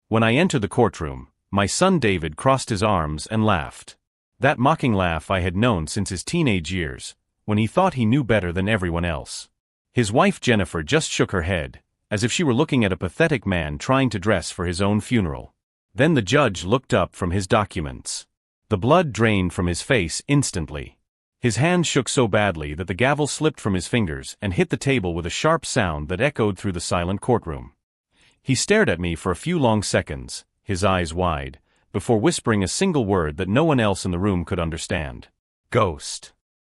When I entered the courtroom, my son David crossed his arms and laughed. That mocking laugh I had known since his teenage years, when he thought he knew better than everyone else. His wife Jennifer just shook her head, as if she were looking at a pathetic man trying to dress for his own funeral. Then the judge looked up from his documents. The blood drained from his face instantly. His hand shook so badly that the gavel slipped from his fingers and hit the table with a sharp sound that echoed through the silent courtroom. He stared at me for a few long seconds, his eyes wide, before whispering a single word that no one else in the room could understand. Ghost.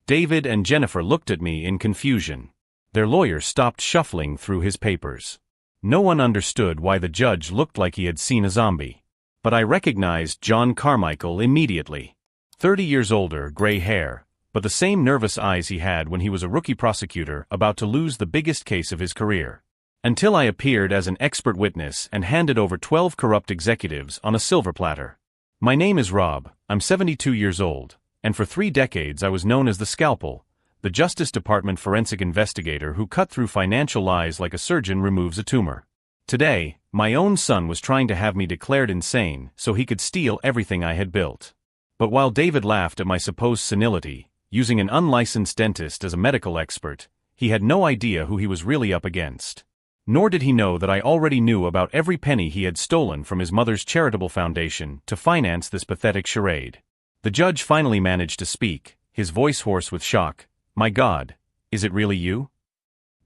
David and Jennifer looked at me in confusion. Their lawyer stopped shuffling through his papers. No one understood why the judge looked like he had seen a zombie. But I recognized John Carmichael immediately. 30 years older, gray hair, but the same nervous eyes he had when he was a rookie prosecutor about to lose the biggest case of his career. Until I appeared as an expert witness and handed over 12 corrupt executives on a silver platter. My name is Rob, I'm 72 years old, and for 3 decades I was known as the Scalpel, the Justice Department forensic investigator who cut through financial lies like a surgeon removes a tumor. Today, my own son was trying to have me declared insane so he could steal everything I had built. But while David laughed at my supposed senility, using an unlicensed dentist as a medical expert, he had no idea who he was really up against. Nor did he know that I already knew about every penny he had stolen from his mother's charitable foundation to finance this pathetic charade. The judge finally managed to speak, his voice hoarse with shock. My God, is it really you?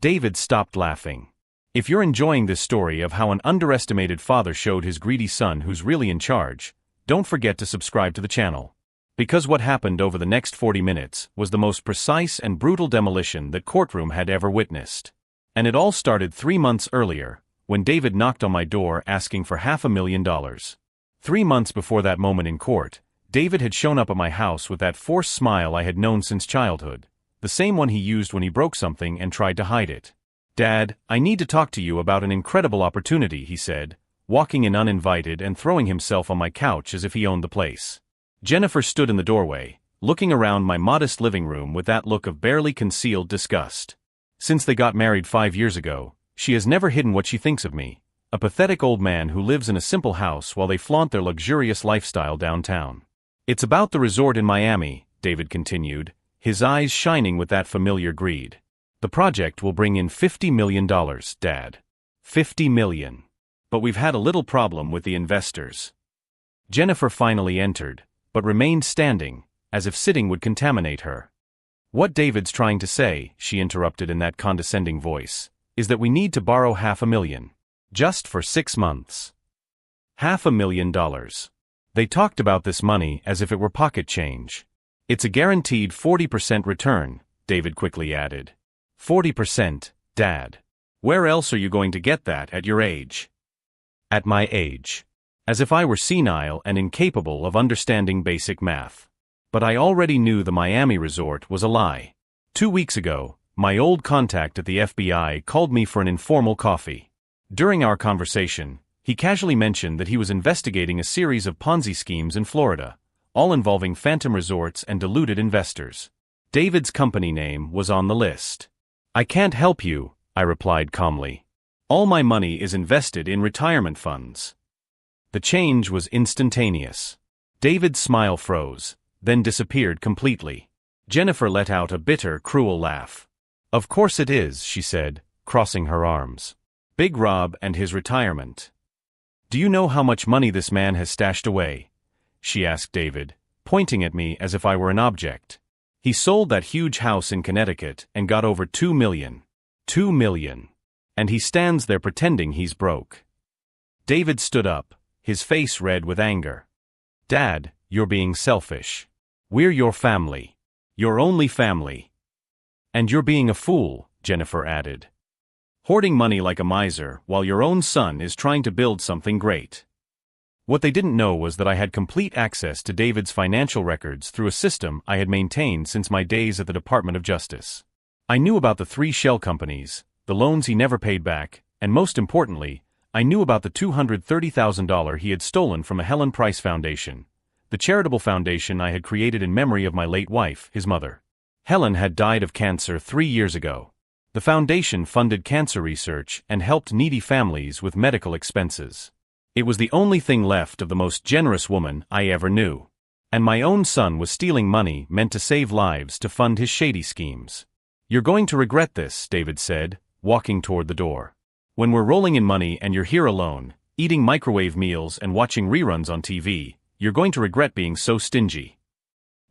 David stopped laughing. If you're enjoying this story of how an underestimated father showed his greedy son who's really in charge, don't forget to subscribe to the channel. Because what happened over the next 40 minutes was the most precise and brutal demolition that Courtroom had ever witnessed. And it all started 3 months earlier, when David knocked on my door asking for $500,000. 3 months before that moment in court, David had shown up at my house with that forced smile I had known since childhood, the same one he used when he broke something and tried to hide it. Dad, I need to talk to you about an incredible opportunity, he said, walking in uninvited and throwing himself on my couch as if he owned the place. Jennifer stood in the doorway, looking around my modest living room with that look of barely concealed disgust. Since they got married 5 years ago, she has never hidden what she thinks of me, a pathetic old man who lives in a simple house while they flaunt their luxurious lifestyle downtown. It's about the resort in Miami, David continued, his eyes shining with that familiar greed. The project will bring in $50 million, Dad. $50 million. But we've had a little problem with the investors. Jennifer finally entered, but remained standing, as if sitting would contaminate her. What David's trying to say, she interrupted in that condescending voice, is that we need to borrow $500,000. Just for 6 months. $500,000. They talked about this money as if it were pocket change. It's a guaranteed 40% return, David quickly added. 40%, Dad. Where else are you going to get that at your age? At my age. As if I were senile and incapable of understanding basic math. But I already knew the Miami resort was a lie. 2 weeks ago, my old contact at the FBI called me for an informal coffee. During our conversation, he casually mentioned that he was investigating a series of Ponzi schemes in Florida, all involving phantom resorts and deluded investors. David's company name was on the list. I can't help you, I replied calmly. All my money is invested in retirement funds. The change was instantaneous. David's smile froze, then disappeared completely. Jennifer let out a bitter, cruel laugh. Of course it is, she said, crossing her arms. Big Rob and his retirement. Do you know how much money this man has stashed away? She asked David, pointing at me as if I were an object. He sold that huge house in Connecticut and got over $2 million. $2 million. And he stands there pretending he's broke. David stood up, his face red with anger. Dad, you're being selfish. We're your family. Your only family. And you're being a fool, Jennifer added. Hoarding money like a miser while your own son is trying to build something great. What they didn't know was that I had complete access to David's financial records through a system I had maintained since my days at the Department of Justice. I knew about the 3 shell companies, the loans he never paid back, and most importantly, I knew about the $230,000 he had stolen from a Helen Price Foundation, the charitable foundation I had created in memory of my late wife, his mother. Helen had died of cancer 3 years ago. The foundation funded cancer research and helped needy families with medical expenses. It was the only thing left of the most generous woman I ever knew. And my own son was stealing money meant to save lives to fund his shady schemes. "You're going to regret this," David said, walking toward the door. "When we're rolling in money and you're here alone, eating microwave meals and watching reruns on TV, you're going to regret being so stingy."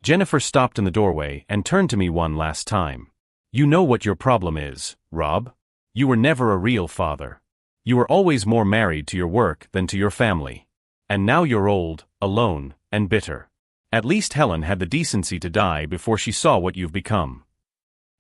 Jennifer stopped in the doorway and turned to me one last time. "You know what your problem is, Rob? You were never a real father. You were always more married to your work than to your family. And now you're old, alone, and bitter. At least Helen had the decency to die before she saw what you've become."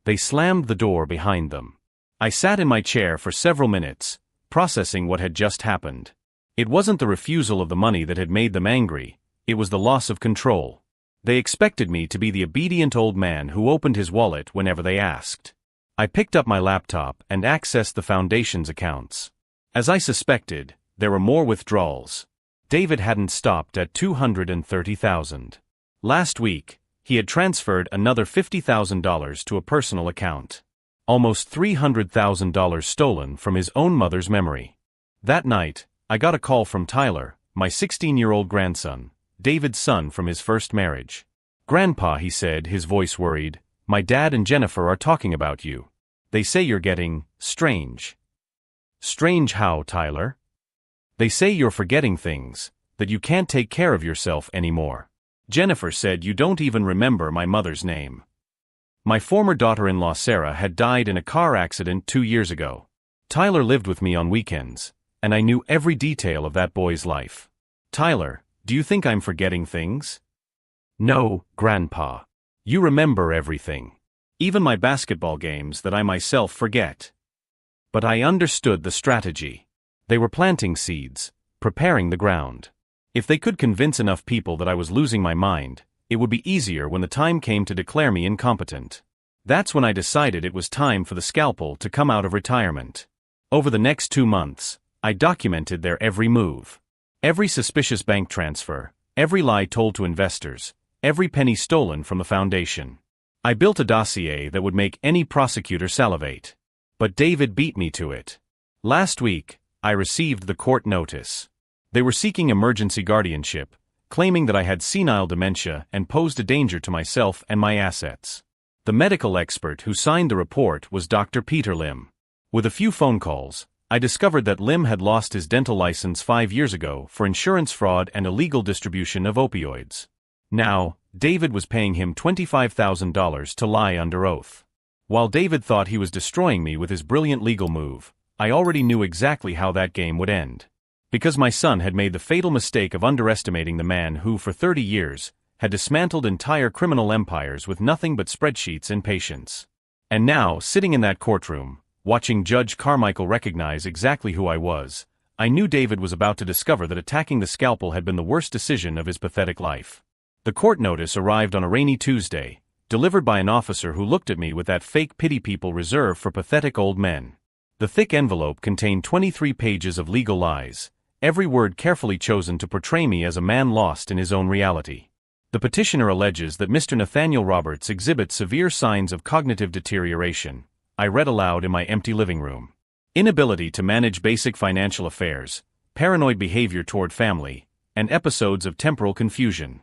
They slammed the door behind them. I sat in my chair for several minutes, processing what had just happened. It wasn't the refusal of the money that had made them angry, it was the loss of control. They expected me to be the obedient old man who opened his wallet whenever they asked. I picked up my laptop and accessed the foundation's accounts. As I suspected, there were more withdrawals. David hadn't stopped at $230,000. Last week, he had transferred another $50,000 to a personal account. Almost $300,000 stolen from his own mother's memory. That night, I got a call from Tyler, my 16-year-old grandson, David's son from his first marriage. "Grandpa," he said, his voice worried, "my dad and Jennifer are talking about you. They say you're getting strange." "Strange how, Tyler?" "They say you're forgetting things, that you can't take care of yourself anymore. Jennifer said you don't even remember my mother's name. My former daughter-in-law Sarah had died in a car accident 2 years ago. Tyler lived with me on weekends, and I knew every detail of that boy's life. Tyler, do you think I'm forgetting things?" "No, Grandpa. You remember everything. Even my basketball games that I myself forget." But I understood the strategy. They were planting seeds, preparing the ground. If they could convince enough people that I was losing my mind, it would be easier when the time came to declare me incompetent. That's when I decided it was time for the scalpel to come out of retirement. Over the next 2 months, I documented their every move. Every suspicious bank transfer, every lie told to investors, every penny stolen from the foundation. I built a dossier that would make any prosecutor salivate. But David beat me to it. Last week, I received the court notice. They were seeking emergency guardianship, claiming that I had senile dementia and posed a danger to myself and my assets. The medical expert who signed the report was Dr. Peter Lim. With a few phone calls, I discovered that Lim had lost his dental license 5 years ago for insurance fraud and illegal distribution of opioids. Now, David was paying him $25,000 to lie under oath. While David thought he was destroying me with his brilliant legal move, I already knew exactly how that game would end. Because my son had made the fatal mistake of underestimating the man who, for 30 years, had dismantled entire criminal empires with nothing but spreadsheets and patience. And now, sitting in that courtroom, watching Judge Carmichael recognize exactly who I was, I knew David was about to discover that attacking the scalpel had been the worst decision of his pathetic life. The court notice arrived on a rainy Tuesday, delivered by an officer who looked at me with that fake pity people reserve for pathetic old men. The thick envelope contained 23 pages of legal lies, every word carefully chosen to portray me as a man lost in his own reality. The petitioner alleges that Mr. Nathaniel Roberts exhibits severe signs of cognitive deterioration. I read aloud in my empty living room. Inability to manage basic financial affairs, paranoid behavior toward family, and episodes of temporal confusion.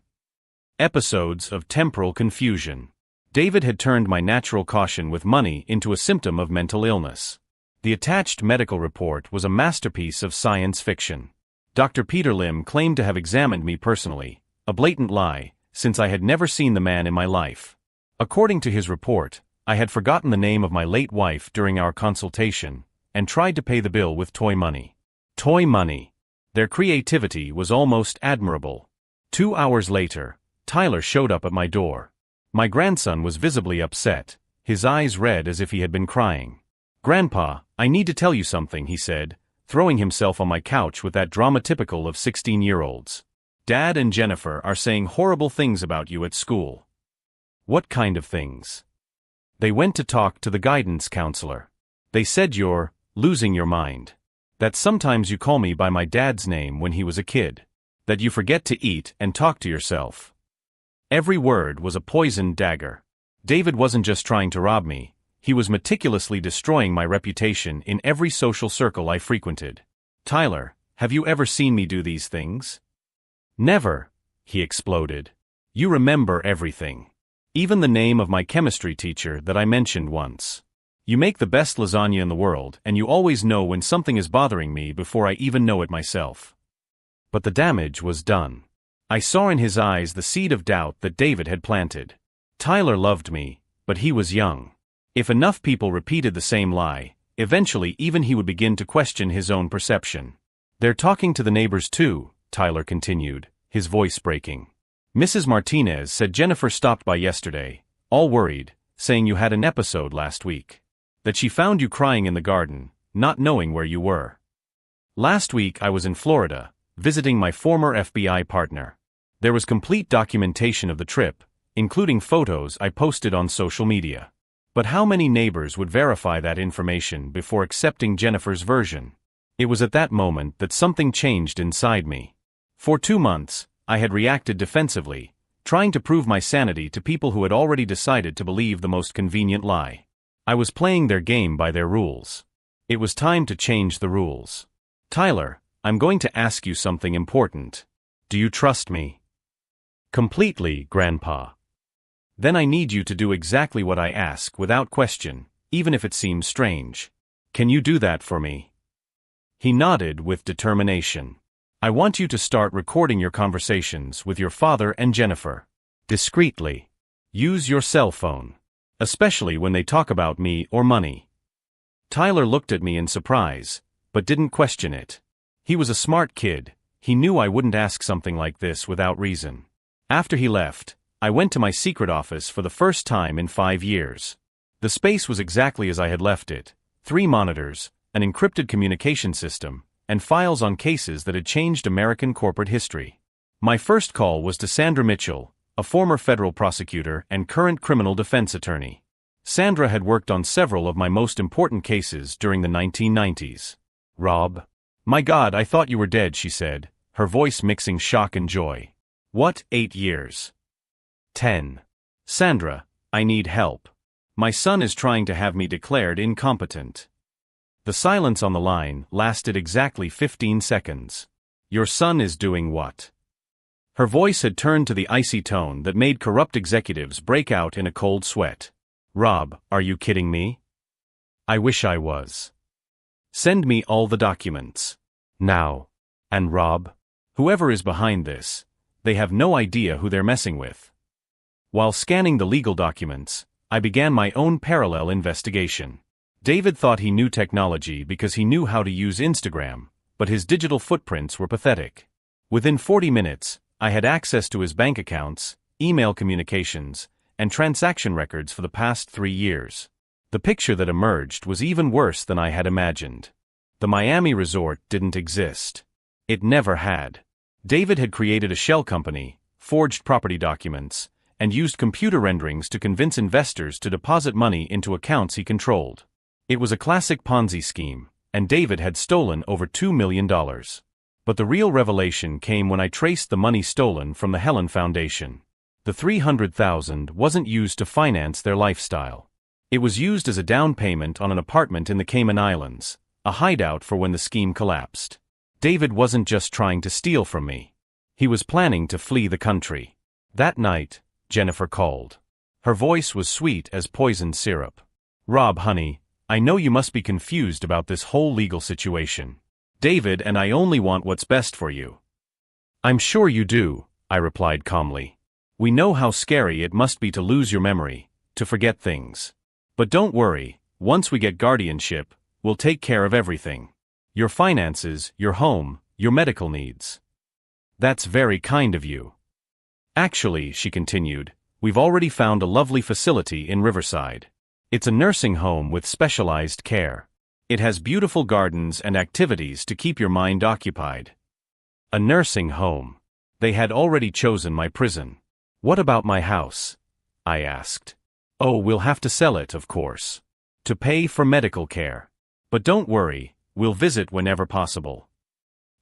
Episodes of temporal confusion. David had turned my natural caution with money into a symptom of mental illness. The attached medical report was a masterpiece of science fiction. Dr. Peter Lim claimed to have examined me personally, a blatant lie, since I had never seen the man in my life. According to his report, I had forgotten the name of my late wife during our consultation, and tried to pay the bill with toy money. Toy money. Their creativity was almost admirable. 2 hours later, Tyler showed up at my door. My grandson was visibly upset, his eyes red as if he had been crying. "Grandpa, I need to tell you something," he said, throwing himself on my couch with that drama typical of 16-year-olds. "Dad and Jennifer are saying horrible things about you at school." "What kind of things?" "They went to talk to the guidance counselor. They said you're losing your mind. That sometimes you call me by my dad's name when he was a kid. That you forget to eat and talk to yourself." Every word was a poisoned dagger. David wasn't just trying to rob me, he was meticulously destroying my reputation in every social circle I frequented. Tyler, Have you ever seen me do these things? Never, he exploded. You remember everything. Even the name of my chemistry teacher that I mentioned once. You make the best lasagna in the world, and you always know when something is bothering me before I even know it myself. But the damage was done. I saw in his eyes the seed of doubt that David had planted. Tyler loved me, but he was young. If enough people repeated the same lie, eventually even he would begin to question his own perception. They're talking to the neighbors too, Tyler continued, his voice breaking. Mrs. Martinez said Jennifer stopped by yesterday, all worried, saying you had an episode last week. That she found you crying in the garden, not knowing where you were. Last week I was in Florida, visiting my former FBI partner. There was complete documentation of the trip, including photos I posted on social media. But how many neighbors would verify that information before accepting Jennifer's version? It was at that moment that something changed inside me. For 2 months, I had reacted defensively, trying to prove my sanity to people who had already decided to believe the most convenient lie. I was playing their game by their rules. It was time to change the rules. Tyler, I'm going to ask you something important. Do you trust me? Completely, Grandpa. Then I need you to do exactly what I ask without question, even if it seems strange. Can you do that for me? He nodded with determination. I want you to start recording your conversations with your father and Jennifer. Discreetly. Use your cell phone. Especially when they talk about me or money. Tyler looked at me in surprise, but didn't question it. He was a smart kid. He knew I wouldn't ask something like this without reason. After he left, I went to my secret office for the first time in 5 years. The space was exactly as I had left it. 3 monitors, an encrypted communication system, and files on cases that had changed American corporate history. My first call was to Sandra Mitchell, a former federal prosecutor and current criminal defense attorney. Sandra had worked on several of my most important cases during the 1990s. Rob? My God, I thought you were dead, she said, her voice mixing shock and joy. What, 8 years? 10. Sandra, I need help. My son is trying to have me declared incompetent. The silence on the line lasted exactly 15 seconds. Your son is doing what? Her voice had turned to the icy tone that made corrupt executives break out in a cold sweat. Rob, are you kidding me? I wish I was. Send me all the documents. Now. And Rob? Whoever is behind this, they have no idea who they're messing with. While scanning the legal documents, I began my own parallel investigation. David thought he knew technology because he knew how to use Instagram, but his digital footprints were pathetic. Within 40 minutes, I had access to his bank accounts, email communications, and transaction records for the past 3 years. The picture that emerged was even worse than I had imagined. The Miami resort didn't exist. It never had. David had created a shell company, forged property documents, and used computer renderings to convince investors to deposit money into accounts he controlled. It was a classic Ponzi scheme, and David had stolen over $2 million. But the real revelation came when I traced the money stolen from the Helen Foundation. The $300,000 wasn't used to finance their lifestyle. It was used as a down payment on an apartment in the Cayman Islands, a hideout for when the scheme collapsed. David wasn't just trying to steal from me. He was planning to flee the country. That night, Jennifer called. Her voice was sweet as poisoned syrup. Rob, honey, I know you must be confused about this whole legal situation. David and I only want what's best for you. I'm sure you do, I replied calmly. We know how scary it must be to lose your memory, to forget things. But don't worry, once we get guardianship, we'll take care of everything. Your finances, your home, your medical needs. That's very kind of you. Actually, she continued, we've already found a lovely facility in Riverside. It's a nursing home with specialized care. It has beautiful gardens and activities to keep your mind occupied. A nursing home. They had already chosen my prison. What about my house? I asked. Oh, we'll have to sell it, of course. To pay for medical care. But don't worry, we'll visit whenever possible.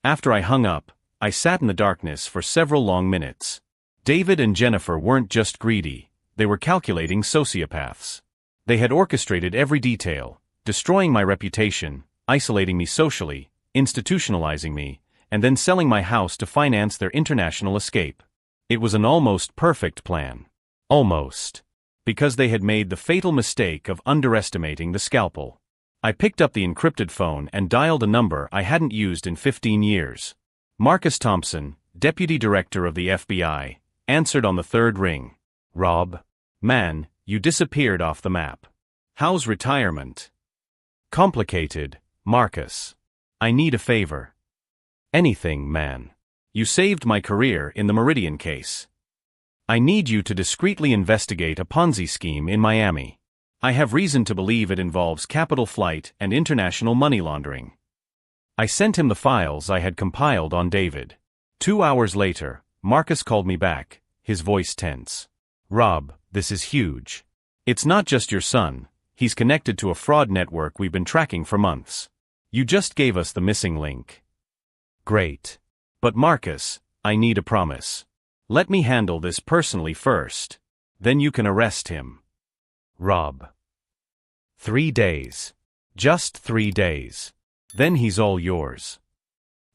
After I hung up, I sat in the darkness for several long minutes. David and Jennifer weren't just greedy, they were calculating sociopaths. They had orchestrated every detail, destroying my reputation, isolating me socially, institutionalizing me, and then selling my house to finance their international escape. It was an almost perfect plan. Almost. Because they had made the fatal mistake of underestimating the scalpel. I picked up the encrypted phone and dialed a number I hadn't used in 15 years. Marcus Thompson, Deputy Director of the FBI, answered on the third ring. Rob? Man, you disappeared off the map. How's retirement? Complicated, Marcus. I need a favor. Anything, man. You saved my career in the Meridian case. I need you to discreetly investigate a Ponzi scheme in Miami. I have reason to believe it involves capital flight and international money laundering. I sent him the files I had compiled on David. 2 hours later, Marcus called me back, his voice tense. Rob, this is huge. It's not just your son, he's connected to a fraud network we've been tracking for months. You just gave us the missing link. Great. But Marcus, I need a promise. Let me handle this personally first. Then you can arrest him. Rob. 3 days. Just 3 days. Then he's all yours.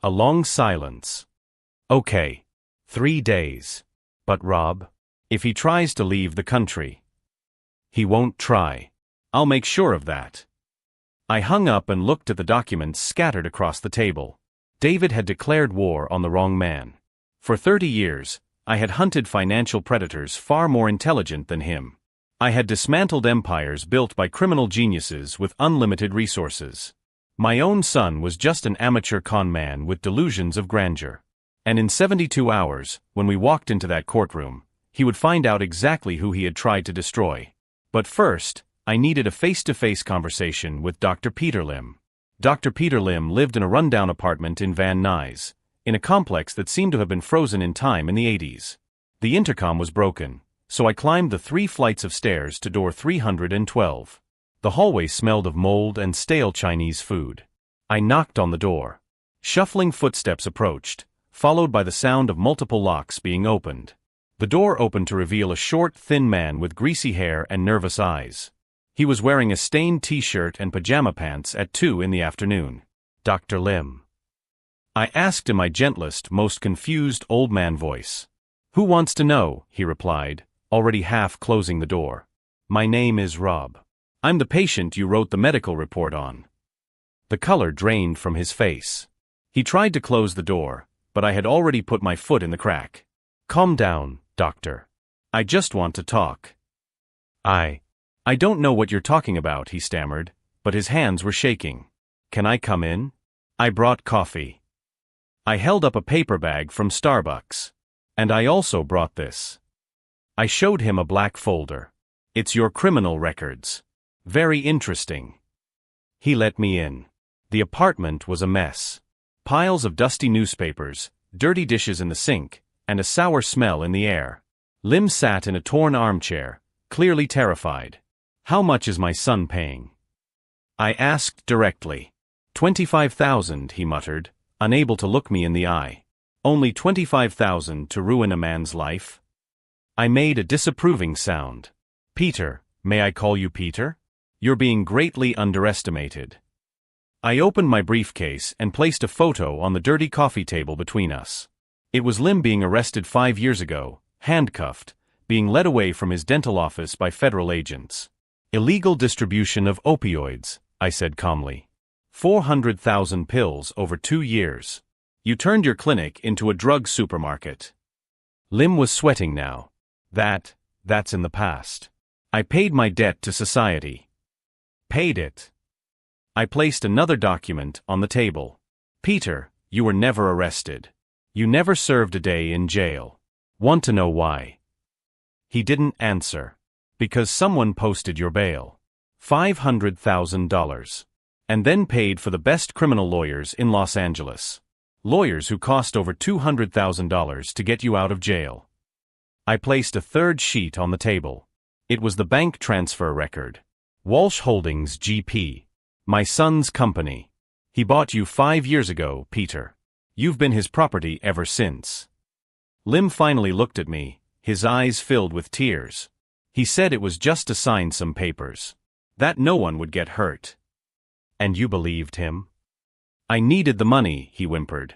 A long silence. Okay. 3 days. But Rob, if he tries to leave the country. He won't try. I'll make sure of that. I hung up and looked at the documents scattered across the table. David had declared war on the wrong man. For 30 years, I had hunted financial predators far more intelligent than him. I had dismantled empires built by criminal geniuses with unlimited resources. My own son was just an amateur con man with delusions of grandeur. And in 72 hours, when we walked into that courtroom, he would find out exactly who he had tried to destroy. But first, I needed a face-to-face conversation with Dr. Peter Lim. Dr. Peter Lim lived in a rundown apartment in Van Nuys, in a complex that seemed to have been frozen in time in the 80s. The intercom was broken, so I climbed the 3 flights of stairs to door 312. The hallway smelled of mold and stale Chinese food. I knocked on the door. Shuffling footsteps approached, followed by the sound of multiple locks being opened. The door opened to reveal a short, thin man with greasy hair and nervous eyes. He was wearing a stained t-shirt and pajama pants at 2 in the afternoon. Dr. Lim. I asked in my gentlest, most confused old man voice. Who wants to know? He replied, already half closing the door. My name is Rob. I'm the patient you wrote the medical report on. The color drained from his face. He tried to close the door, but I had already put my foot in the crack. Calm down, doctor. I just want to talk. I don't know what you're talking about, he stammered, but his hands were shaking. Can I come in? I brought coffee. I held up a paper bag from Starbucks. And I also brought this. I showed him a black folder. It's your criminal records. Very interesting. He let me in. The apartment was a mess. Piles of dusty newspapers, dirty dishes in the sink, and a sour smell in the air. Lim sat in a torn armchair, clearly terrified. How much is my son paying? I asked directly. 25,000, he muttered, unable to look me in the eye. Only 25,000 to ruin a man's life? I made a disapproving sound. Peter, may I call you Peter? You're being greatly underestimated. I opened my briefcase and placed a photo on the dirty coffee table between us. It was Lim being arrested 5 years ago, handcuffed, being led away from his dental office by federal agents. Illegal distribution of opioids, I said calmly. 400,000 pills over 2 years. You turned your clinic into a drug supermarket. Lim was sweating now. That's in the past. I paid my debt to society. Paid it. I placed another document on the table. Peter, you were never arrested. You never served a day in jail. Want to know why? He didn't answer. Because someone posted your bail. $500,000. And then paid for the best criminal lawyers in Los Angeles. Lawyers who cost over $200,000 to get you out of jail. I placed a third sheet on the table. It was the bank transfer record. Walsh Holdings GP. My son's company. He bought you 5 years ago, Peter. You've been his property ever since. Lim finally looked at me, his eyes filled with tears. He said it was just to sign some papers. That no one would get hurt. And you believed him? I needed the money, he whimpered.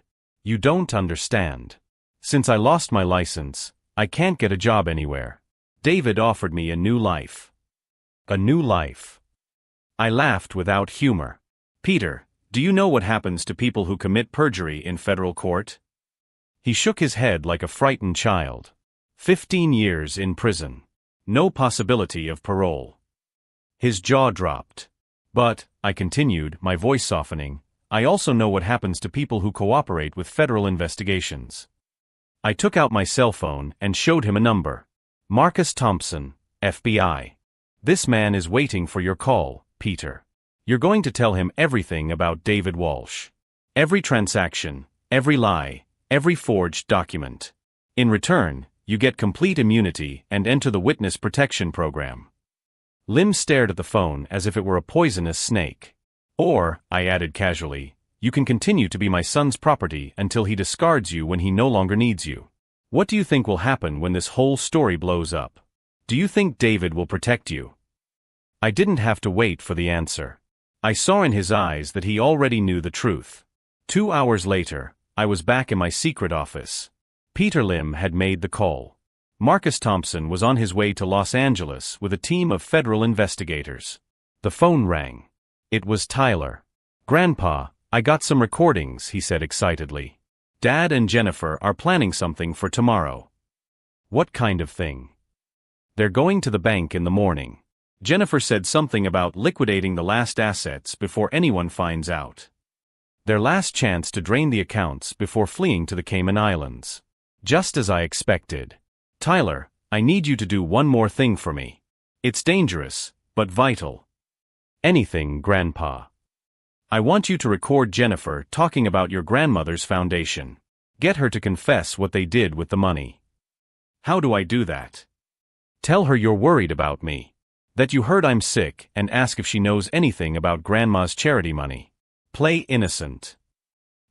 You don't understand. Since I lost my license, I can't get a job anywhere. David offered me a new life. A new life. I laughed without humor. Peter, do you know what happens to people who commit perjury in federal court? He shook his head like a frightened child. 15 years in prison. No possibility of parole. His jaw dropped. But, I continued, my voice softening, I also know what happens to people who cooperate with federal investigations. I took out my cell phone and showed him a number. Marcus Thompson, FBI. This man is waiting for your call, Peter. You're going to tell him everything about David Walsh. Every transaction, every lie, every forged document. In return, you get complete immunity and enter the witness protection program. Lim stared at the phone as if it were a poisonous snake. Or, I added casually, you can continue to be my son's property until he discards you when he no longer needs you. What do you think will happen when this whole story blows up? Do you think David will protect you? I didn't have to wait for the answer. I saw in his eyes that he already knew the truth. 2 hours later, I was back in my secret office. Peter Lim had made the call. Marcus Thompson was on his way to Los Angeles with a team of federal investigators. The phone rang. It was Tyler. Grandpa, I got some recordings, he said excitedly. Dad and Jennifer are planning something for tomorrow. What kind of thing? They're going to the bank in the morning. Jennifer said something about liquidating the last assets before anyone finds out. Their last chance to drain the accounts before fleeing to the Cayman Islands. Just as I expected. Tyler, I need you to do one more thing for me. It's dangerous, but vital. Anything, Grandpa. I want you to record Jennifer talking about your grandmother's foundation. Get her to confess what they did with the money. How do I do that? Tell her you're worried about me. That you heard I'm sick and ask if she knows anything about Grandma's charity money. Play innocent.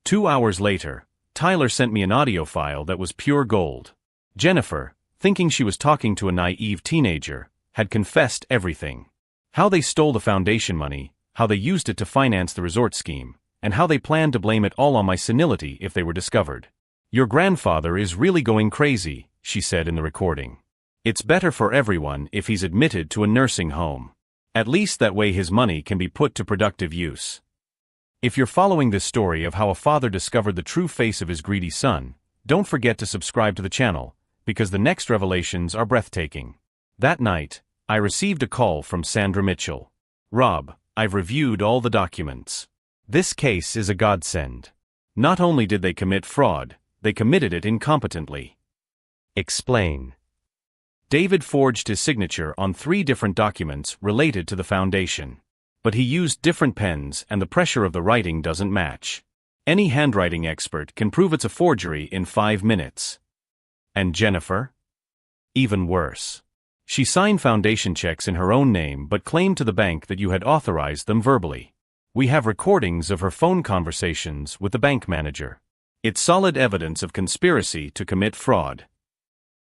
2 hours later, Tyler sent me an audio file that was pure gold. Jennifer, thinking she was talking to a naive teenager, had confessed everything. How they stole the foundation money, how they used it to finance the resort scheme, and how they planned to blame it all on my senility if they were discovered. Your grandfather is really going crazy, she said in the recording. It's better for everyone if he's admitted to a nursing home. At least that way his money can be put to productive use. If you're following this story of how a father discovered the true face of his greedy son, don't forget to subscribe to the channel, because the next revelations are breathtaking. That night, I received a call from Sandra Mitchell. Rob, I've reviewed all the documents. This case is a godsend. Not only did they commit fraud, they committed it incompetently. Explain. David forged his signature on 3 different documents related to the foundation. But he used different pens and the pressure of the writing doesn't match. Any handwriting expert can prove it's a forgery in 5 minutes. And Jennifer? Even worse. She signed foundation checks in her own name but claimed to the bank that you had authorized them verbally. We have recordings of her phone conversations with the bank manager. It's solid evidence of conspiracy to commit fraud.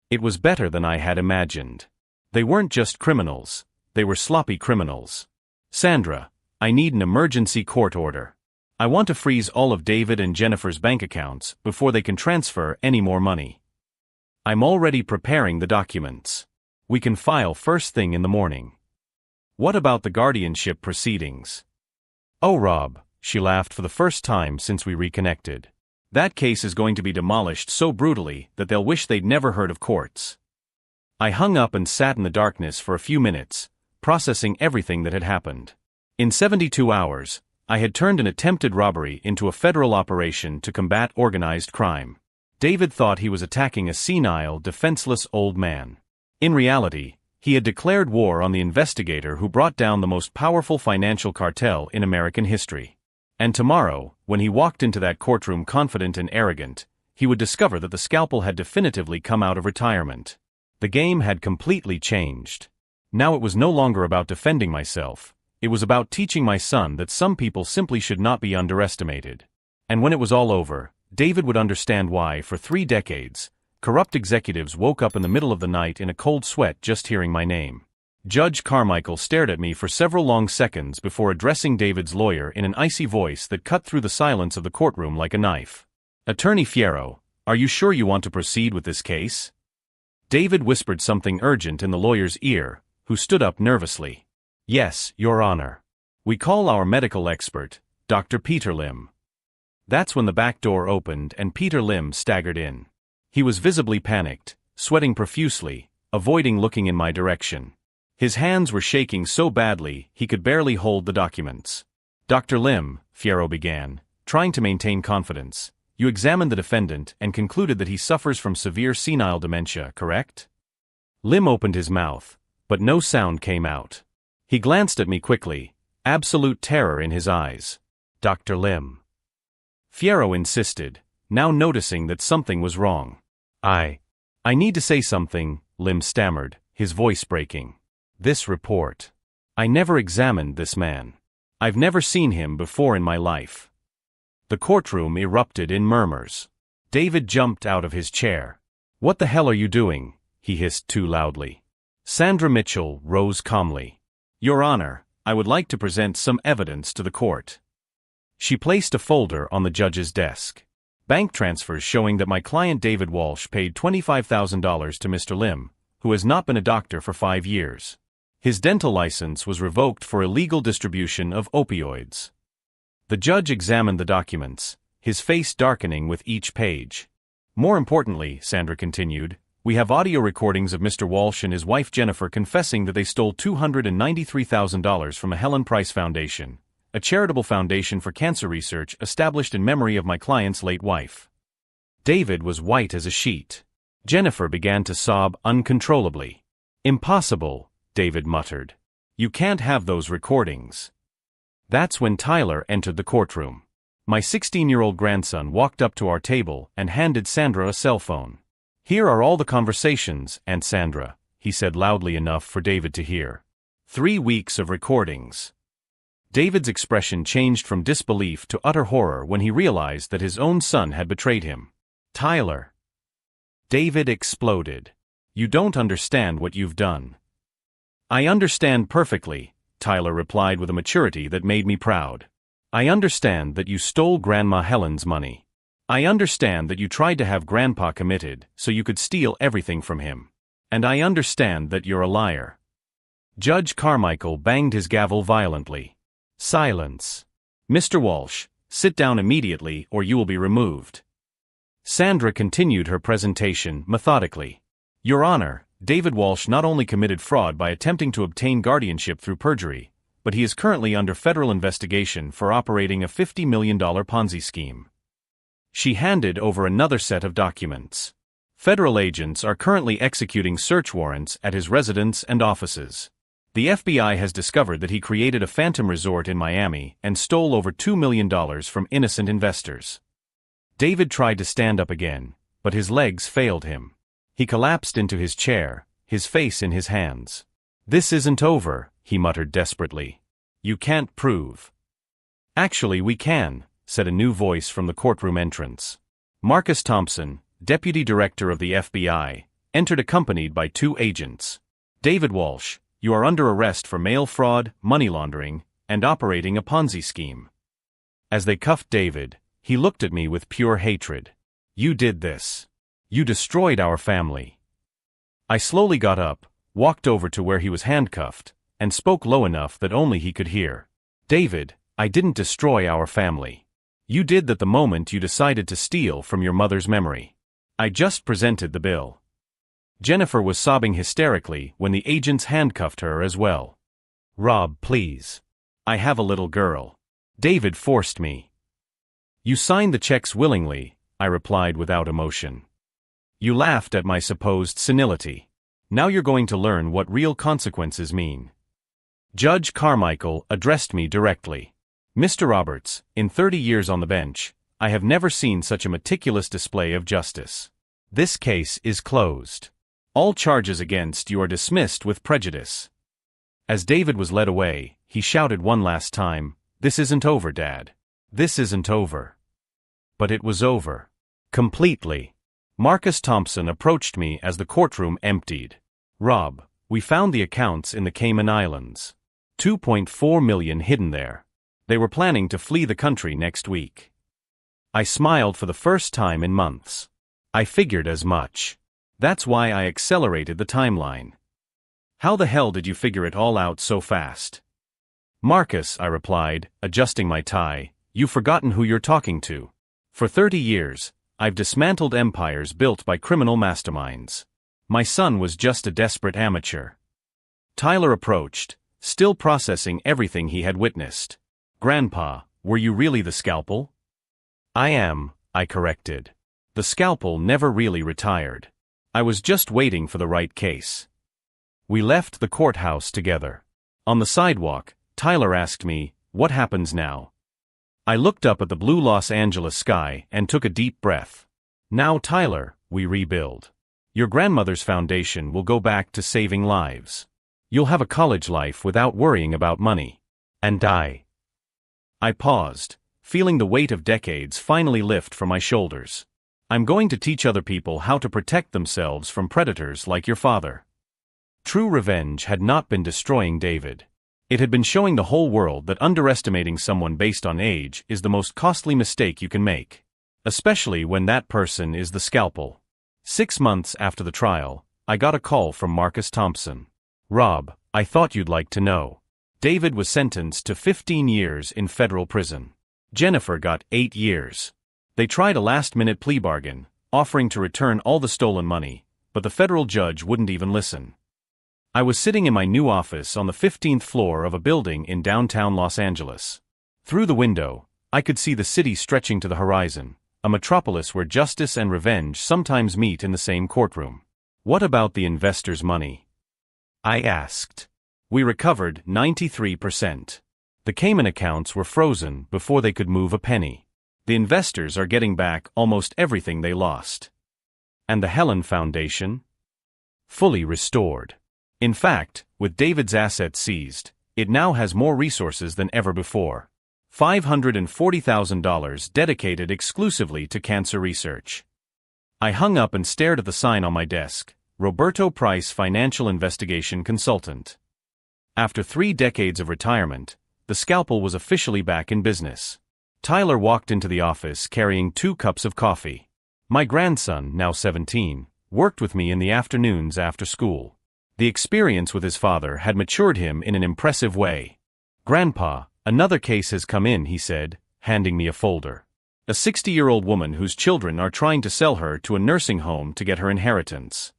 It was better than I had imagined. They weren't just criminals, they were sloppy criminals. Sandra, I need an emergency court order. I want to freeze all of David and Jennifer's bank accounts before they can transfer any more money. I'm already preparing the documents. We can file first thing in the morning. What about the guardianship proceedings? Oh, Rob, she laughed for the first time since we reconnected. That case is going to be demolished so brutally that they'll wish they'd never heard of courts. I hung up and sat in the darkness for a few minutes, processing everything that had happened. In 72 hours, I had turned an attempted robbery into a federal operation to combat organized crime. David thought he was attacking a senile, defenseless old man. In reality, he had declared war on the investigator who brought down the most powerful financial cartel in American history. And tomorrow, when he walked into that courtroom confident and arrogant, he would discover that the scalpel had definitively come out of retirement. The game had completely changed. Now it was no longer about defending myself, it was about teaching my son that some people simply should not be underestimated. And when it was all over, David would understand why, for 3 decades, corrupt executives woke up in the middle of the night in a cold sweat just hearing my name. Judge Carmichael stared at me for several long seconds before addressing David's lawyer in an icy voice that cut through the silence of the courtroom like a knife. Attorney Fierro, are you sure you want to proceed with this case? David whispered something urgent in the lawyer's ear, who stood up nervously. Yes, Your Honor. We call our medical expert, Dr. Peter Lim. That's when the back door opened and Peter Lim staggered in. He was visibly panicked, sweating profusely, avoiding looking in my direction. His hands were shaking so badly he could barely hold the documents. Dr. Lim, Fierro began, trying to maintain confidence. You examined the defendant and concluded that he suffers from severe senile dementia, correct? Lim opened his mouth, but no sound came out. He glanced at me quickly, absolute terror in his eyes. Dr. Lim. Fierro insisted, now noticing that something was wrong. I need to say something, Lim stammered, his voice breaking. This report. I never examined this man. I've never seen him before in my life. The courtroom erupted in murmurs. David jumped out of his chair. What the hell are you doing? He hissed too loudly. Sandra Mitchell rose calmly. Your Honor, I would like to present some evidence to the court. She placed a folder on the judge's desk. Bank transfers showing that my client David Walsh paid $25,000 to Mr. Lim, who has not been a doctor for 5 years. His dental license was revoked for illegal distribution of opioids. The judge examined the documents, his face darkening with each page. More importantly, Sandra continued, we have audio recordings of Mr. Walsh and his wife Jennifer confessing that they stole $293,000 from a Helen Price Foundation, a charitable foundation for cancer research established in memory of my client's late wife. David was white as a sheet. Jennifer began to sob uncontrollably. Impossible, David muttered. You can't have those recordings. That's when Tyler entered the courtroom. My 16-year-old grandson walked up to our table and handed Sandra a cell phone. Here are all the conversations, Aunt Sandra, he said loudly enough for David to hear. 3 weeks of recordings. David's expression changed from disbelief to utter horror when he realized that his own son had betrayed him. Tyler. David exploded. You don't understand what you've done. I understand perfectly, Tyler replied with a maturity that made me proud. I understand that you stole Grandma Helen's money. I understand that you tried to have Grandpa committed so you could steal everything from him. And I understand that you're a liar. Judge Carmichael banged his gavel violently. Silence. Mr. Walsh, sit down immediately or you will be removed. Sandra continued her presentation methodically. Your Honor, David Walsh not only committed fraud by attempting to obtain guardianship through perjury, but he is currently under federal investigation for operating a $50 million Ponzi scheme. She handed over another set of documents. Federal agents are currently executing search warrants at his residence and offices. The FBI has discovered that he created a phantom resort in Miami and stole over $2 million from innocent investors. David tried to stand up again, but his legs failed him. He collapsed into his chair, his face in his hands. This isn't over, he muttered desperately. You can't prove. Actually, we can, said a new voice from the courtroom entrance. Marcus Thompson, deputy director of the FBI, entered accompanied by 2 agents. David Walsh, you are under arrest for mail fraud, money laundering, and operating a Ponzi scheme. As they cuffed David, he looked at me with pure hatred. You did this. You destroyed our family. I slowly got up, walked over to where he was handcuffed, and spoke low enough that only he could hear. David, I didn't destroy our family. You did that the moment you decided to steal from your mother's memory. I just presented the bill. Jennifer was sobbing hysterically when the agents handcuffed her as well. Rob, please. I have a little girl. David forced me. You signed the checks willingly, I replied without emotion. You laughed at my supposed senility. Now you're going to learn what real consequences mean. Judge Carmichael addressed me directly. Mr. Roberts, in 30 years on the bench, I have never seen such a meticulous display of justice. This case is closed. All charges against you are dismissed with prejudice. As David was led away, he shouted one last time, This isn't over, Dad. This isn't over. But it was over. Completely. Marcus Thompson approached me as the courtroom emptied. Rob, we found the accounts in the Cayman Islands. $2.4 million hidden there. They were planning to flee the country next week. I smiled for the first time in months. I figured as much. That's why I accelerated the timeline. How the hell did you figure it all out so fast? Marcus, I replied, adjusting my tie, you've forgotten who you're talking to. For 30 years, I've dismantled empires built by criminal masterminds. My son was just a desperate amateur. Tyler approached, still processing everything he had witnessed. Grandpa, were you really the scalpel? I am, I corrected. The scalpel never really retired. I was just waiting for the right case. We left the courthouse together. On the sidewalk, Tyler asked me, what happens now? I looked up at the blue Los Angeles sky and took a deep breath. Now, Tyler, we rebuild. Your grandmother's foundation will go back to saving lives. You'll have a college life without worrying about money. And I paused, feeling the weight of decades finally lift from my shoulders. I'm going to teach other people how to protect themselves from predators like your father. True revenge had not been destroying David. It had been showing the whole world that underestimating someone based on age is the most costly mistake you can make. Especially when that person is the scalpel. 6 months after the trial, I got a call from Marcus Thompson. Rob, I thought you'd like to know. David was sentenced to 15 years in federal prison. Jennifer got 8 years. They tried a last-minute plea bargain, offering to return all the stolen money, but the federal judge wouldn't even listen. I was sitting in my new office on the 15th floor of a building in downtown Los Angeles. Through the window, I could see the city stretching to the horizon, a metropolis where justice and revenge sometimes meet in the same courtroom. What about the investors' money? I asked. We recovered 93%. The Cayman accounts were frozen before they could move a penny. The investors are getting back almost everything they lost. And the Helen Foundation? Fully restored. In fact, with David's assets seized, it now has more resources than ever before. $540,000 dedicated exclusively to cancer research. I hung up and stared at the sign on my desk, Roberto Price Financial Investigation Consultant. After 3 decades of retirement, the scalpel was officially back in business. Tyler walked into the office carrying 2 cups of coffee. My grandson, now 17, worked with me in the afternoons after school. The experience with his father had matured him in an impressive way. Grandpa, another case has come in, he said, handing me a folder. A 60-year-old woman whose children are trying to sell her to a nursing home to get her inheritance.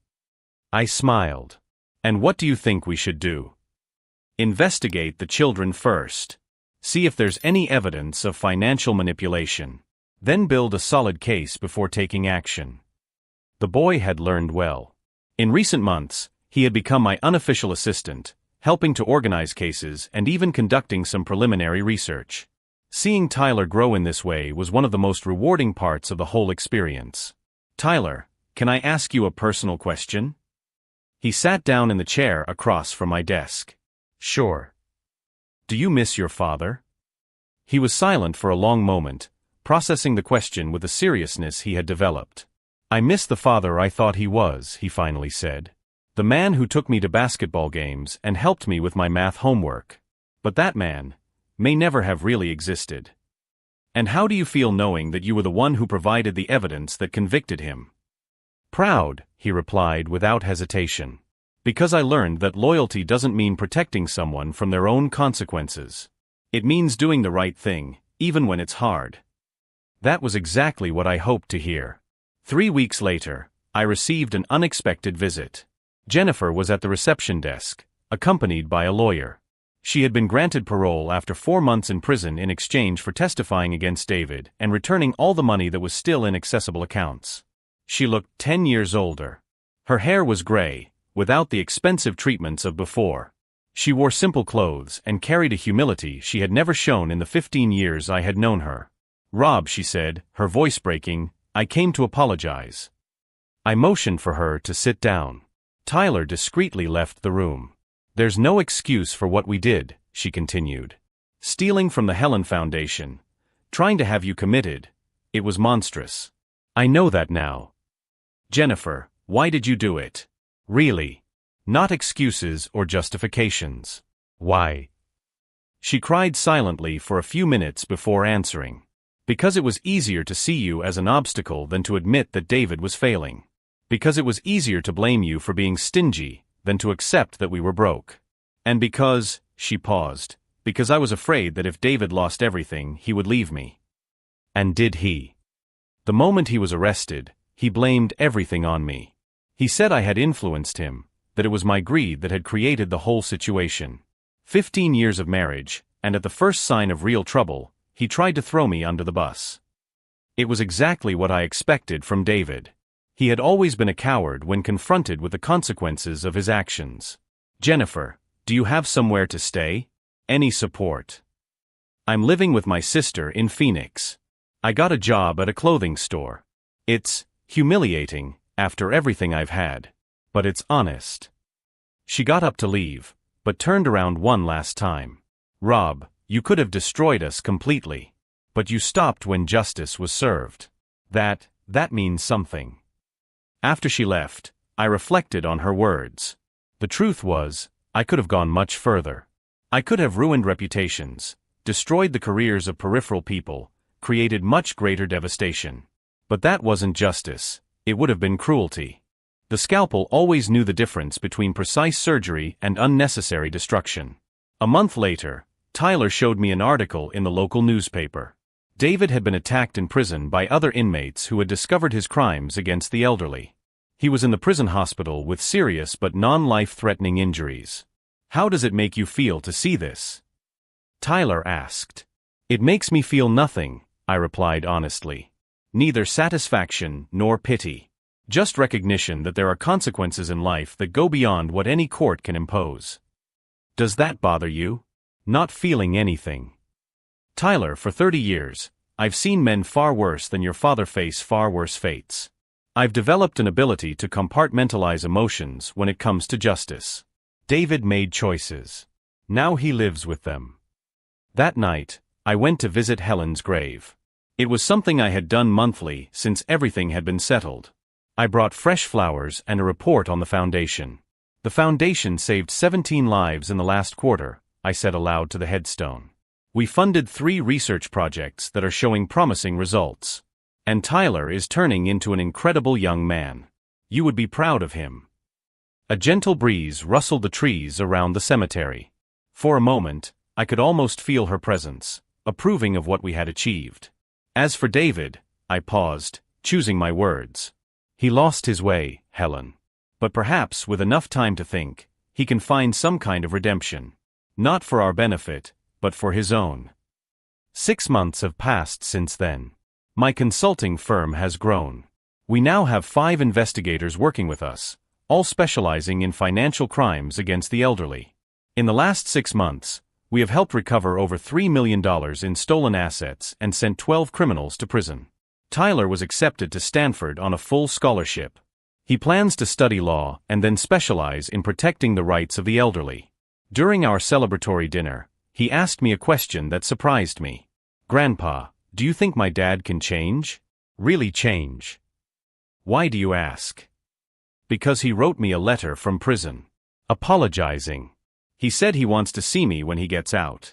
I smiled. And what do you think we should do? Investigate the children first. See if there's any evidence of financial manipulation. Then build a solid case before taking action. The boy had learned well. In recent months, he had become my unofficial assistant, helping to organize cases and even conducting some preliminary research. Seeing Tyler grow in this way was one of the most rewarding parts of the whole experience. Tyler, can I ask you a personal question? He sat down in the chair across from my desk. Sure. Do you miss your father? He was silent for a long moment, processing the question with the seriousness he had developed. I miss the father I thought he was, he finally said. The man who took me to basketball games and helped me with my math homework. But that man may never have really existed. And how do you feel knowing that you were the one who provided the evidence that convicted him? Proud, he replied without hesitation. Because I learned that loyalty doesn't mean protecting someone from their own consequences. It means doing the right thing, even when it's hard. That was exactly what I hoped to hear. 3 weeks later, I received an unexpected visit. Jennifer was at the reception desk, accompanied by a lawyer. She had been granted parole after 4 months in prison in exchange for testifying against David and returning all the money that was still in accessible accounts. She looked 10 years older. Her hair was gray, without the expensive treatments of before. She wore simple clothes and carried a humility she had never shown in the 15 years I had known her. Rob, she said, her voice breaking, I came to apologize. I motioned for her to sit down. Tyler discreetly left the room. There's no excuse for what we did, she continued. Stealing from the Helen Foundation. Trying to have you committed. It was monstrous. I know that now. Jennifer, why did you do it? Really? Not excuses or justifications. Why? She cried silently for a few minutes before answering. Because it was easier to see you as an obstacle than to admit that David was failing. Because it was easier to blame you for being stingy than to accept that we were broke. And because, she paused, because I was afraid that if David lost everything, he would leave me. And did he? The moment he was arrested, he blamed everything on me. He said I had influenced him, that it was my greed that had created the whole situation. 15 years of marriage, and at the first sign of real trouble, he tried to throw me under the bus. It was exactly what I expected from David. He had always been a coward when confronted with the consequences of his actions. Jennifer, do you have somewhere to stay? Any support? I'm living with my sister in Phoenix. I got a job at a clothing store. It's humiliating, after everything I've had. But it's honest. She got up to leave, but turned around one last time. Rob, you could have destroyed us completely. But you stopped when justice was served. That means something. After she left, I reflected on her words. The truth was, I could have gone much further. I could have ruined reputations, destroyed the careers of peripheral people, created much greater devastation. But that wasn't justice, it would have been cruelty. The scalpel always knew the difference between precise surgery and unnecessary destruction. A month later, Tyler showed me an article in the local newspaper. David had been attacked in prison by other inmates who had discovered his crimes against the elderly. He was in the prison hospital with serious but non-life-threatening injuries. How does it make you feel to see this? Tyler asked. It makes me feel nothing, I replied honestly. Neither satisfaction nor pity. Just recognition that there are consequences in life that go beyond what any court can impose. Does that bother you? Not feeling anything. Tyler, for 30 years, I've seen men far worse than your father face far worse fates. I've developed an ability to compartmentalize emotions when it comes to justice. David made choices. Now he lives with them. That night, I went to visit Helen's grave. It was something I had done monthly since everything had been settled. I brought fresh flowers and a report on the foundation. The foundation saved 17 lives in the last quarter, I said aloud to the headstone. We funded 3 research projects that are showing promising results. And Tyler is turning into an incredible young man. You would be proud of him. A gentle breeze rustled the trees around the cemetery. For a moment, I could almost feel her presence, approving of what we had achieved. As for David, I paused, choosing my words. He lost his way, Helen. But perhaps with enough time to think, he can find some kind of redemption. Not for our benefit, but for his own. 6 months have passed since then. My consulting firm has grown. We now have 5 investigators working with us, all specializing in financial crimes against the elderly. In the last 6 months, we have helped recover over $3 million in stolen assets and sent 12 criminals to prison. Tyler was accepted to Stanford on a full scholarship. He plans to study law and then specialize in protecting the rights of the elderly. During our celebratory dinner, he asked me a question that surprised me. Grandpa, do you think my dad can change? Really change? Why do you ask? Because he wrote me a letter from prison. Apologizing. He said he wants to see me when he gets out.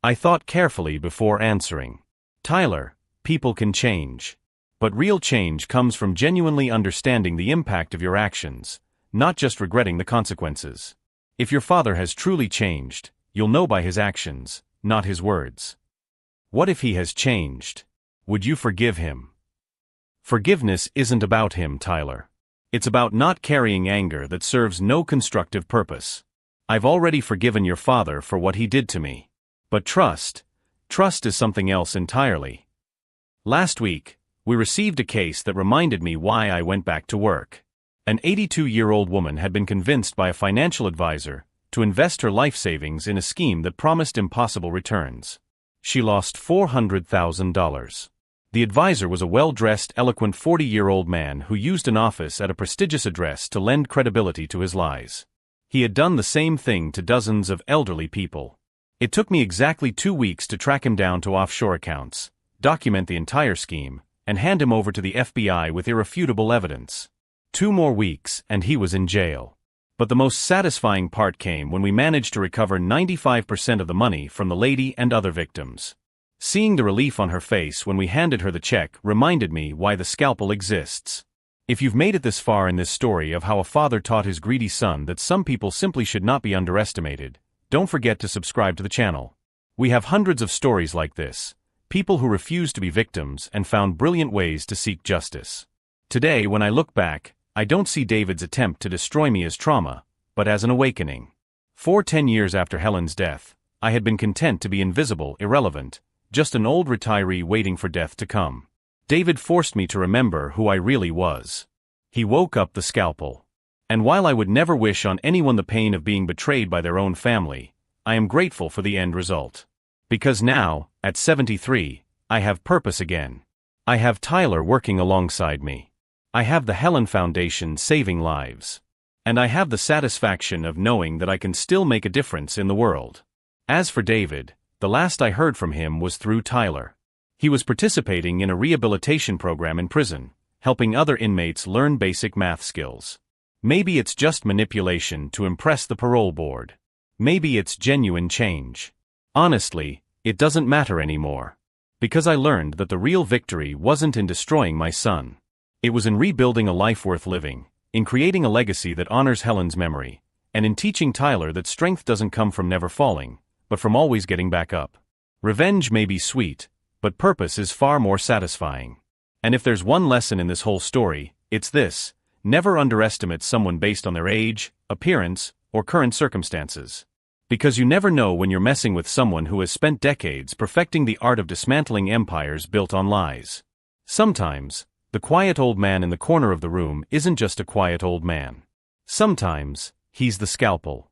I thought carefully before answering. Tyler, people can change. But real change comes from genuinely understanding the impact of your actions, not just regretting the consequences. If your father has truly changed, you'll know by his actions, not his words. What if he has changed? Would you forgive him? Forgiveness isn't about him, Tyler. It's about not carrying anger that serves no constructive purpose. I've already forgiven your father for what he did to me. But trust is something else entirely. Last week, we received a case that reminded me why I went back to work. An 82-year-old woman had been convinced by a financial advisor to invest her life savings in a scheme that promised impossible returns. She lost $400,000. The advisor was a well-dressed, eloquent 40-year-old man who used an office at a prestigious address to lend credibility to his lies. He had done the same thing to dozens of elderly people. It took me exactly 2 weeks to track him down to offshore accounts, document the entire scheme, and hand him over to the FBI with irrefutable evidence. 2 more weeks, and he was in jail. But the most satisfying part came when we managed to recover 95% of the money from the lady and other victims. Seeing the relief on her face when we handed her the check reminded me why the scalpel exists. If you've made it this far in this story of how a father taught his greedy son that some people simply should not be underestimated, don't forget to subscribe to the channel. We have hundreds of stories like this, people who refused to be victims and found brilliant ways to seek justice. Today, when I look back, I don't see David's attempt to destroy me as trauma, but as an awakening. 10 years after Helen's death, I had been content to be invisible, irrelevant, just an old retiree waiting for death to come. David forced me to remember who I really was. He woke up the scalpel. And while I would never wish on anyone the pain of being betrayed by their own family, I am grateful for the end result. Because now, at 73, I have purpose again. I have Tyler working alongside me. I have the Helen Foundation saving lives. And I have the satisfaction of knowing that I can still make a difference in the world. As for David, the last I heard from him was through Tyler. He was participating in a rehabilitation program in prison, helping other inmates learn basic math skills. Maybe it's just manipulation to impress the parole board. Maybe it's genuine change. Honestly, it doesn't matter anymore. Because I learned that the real victory wasn't in destroying my son. It was in rebuilding a life worth living, in creating a legacy that honors Helen's memory, and in teaching Tyler that strength doesn't come from never falling, but from always getting back up. Revenge may be sweet, but purpose is far more satisfying. And if there's one lesson in this whole story, it's this: never underestimate someone based on their age, appearance, or current circumstances. Because you never know when you're messing with someone who has spent decades perfecting the art of dismantling empires built on lies. Sometimes, the quiet old man in the corner of the room isn't just a quiet old man. Sometimes, he's the scalpel.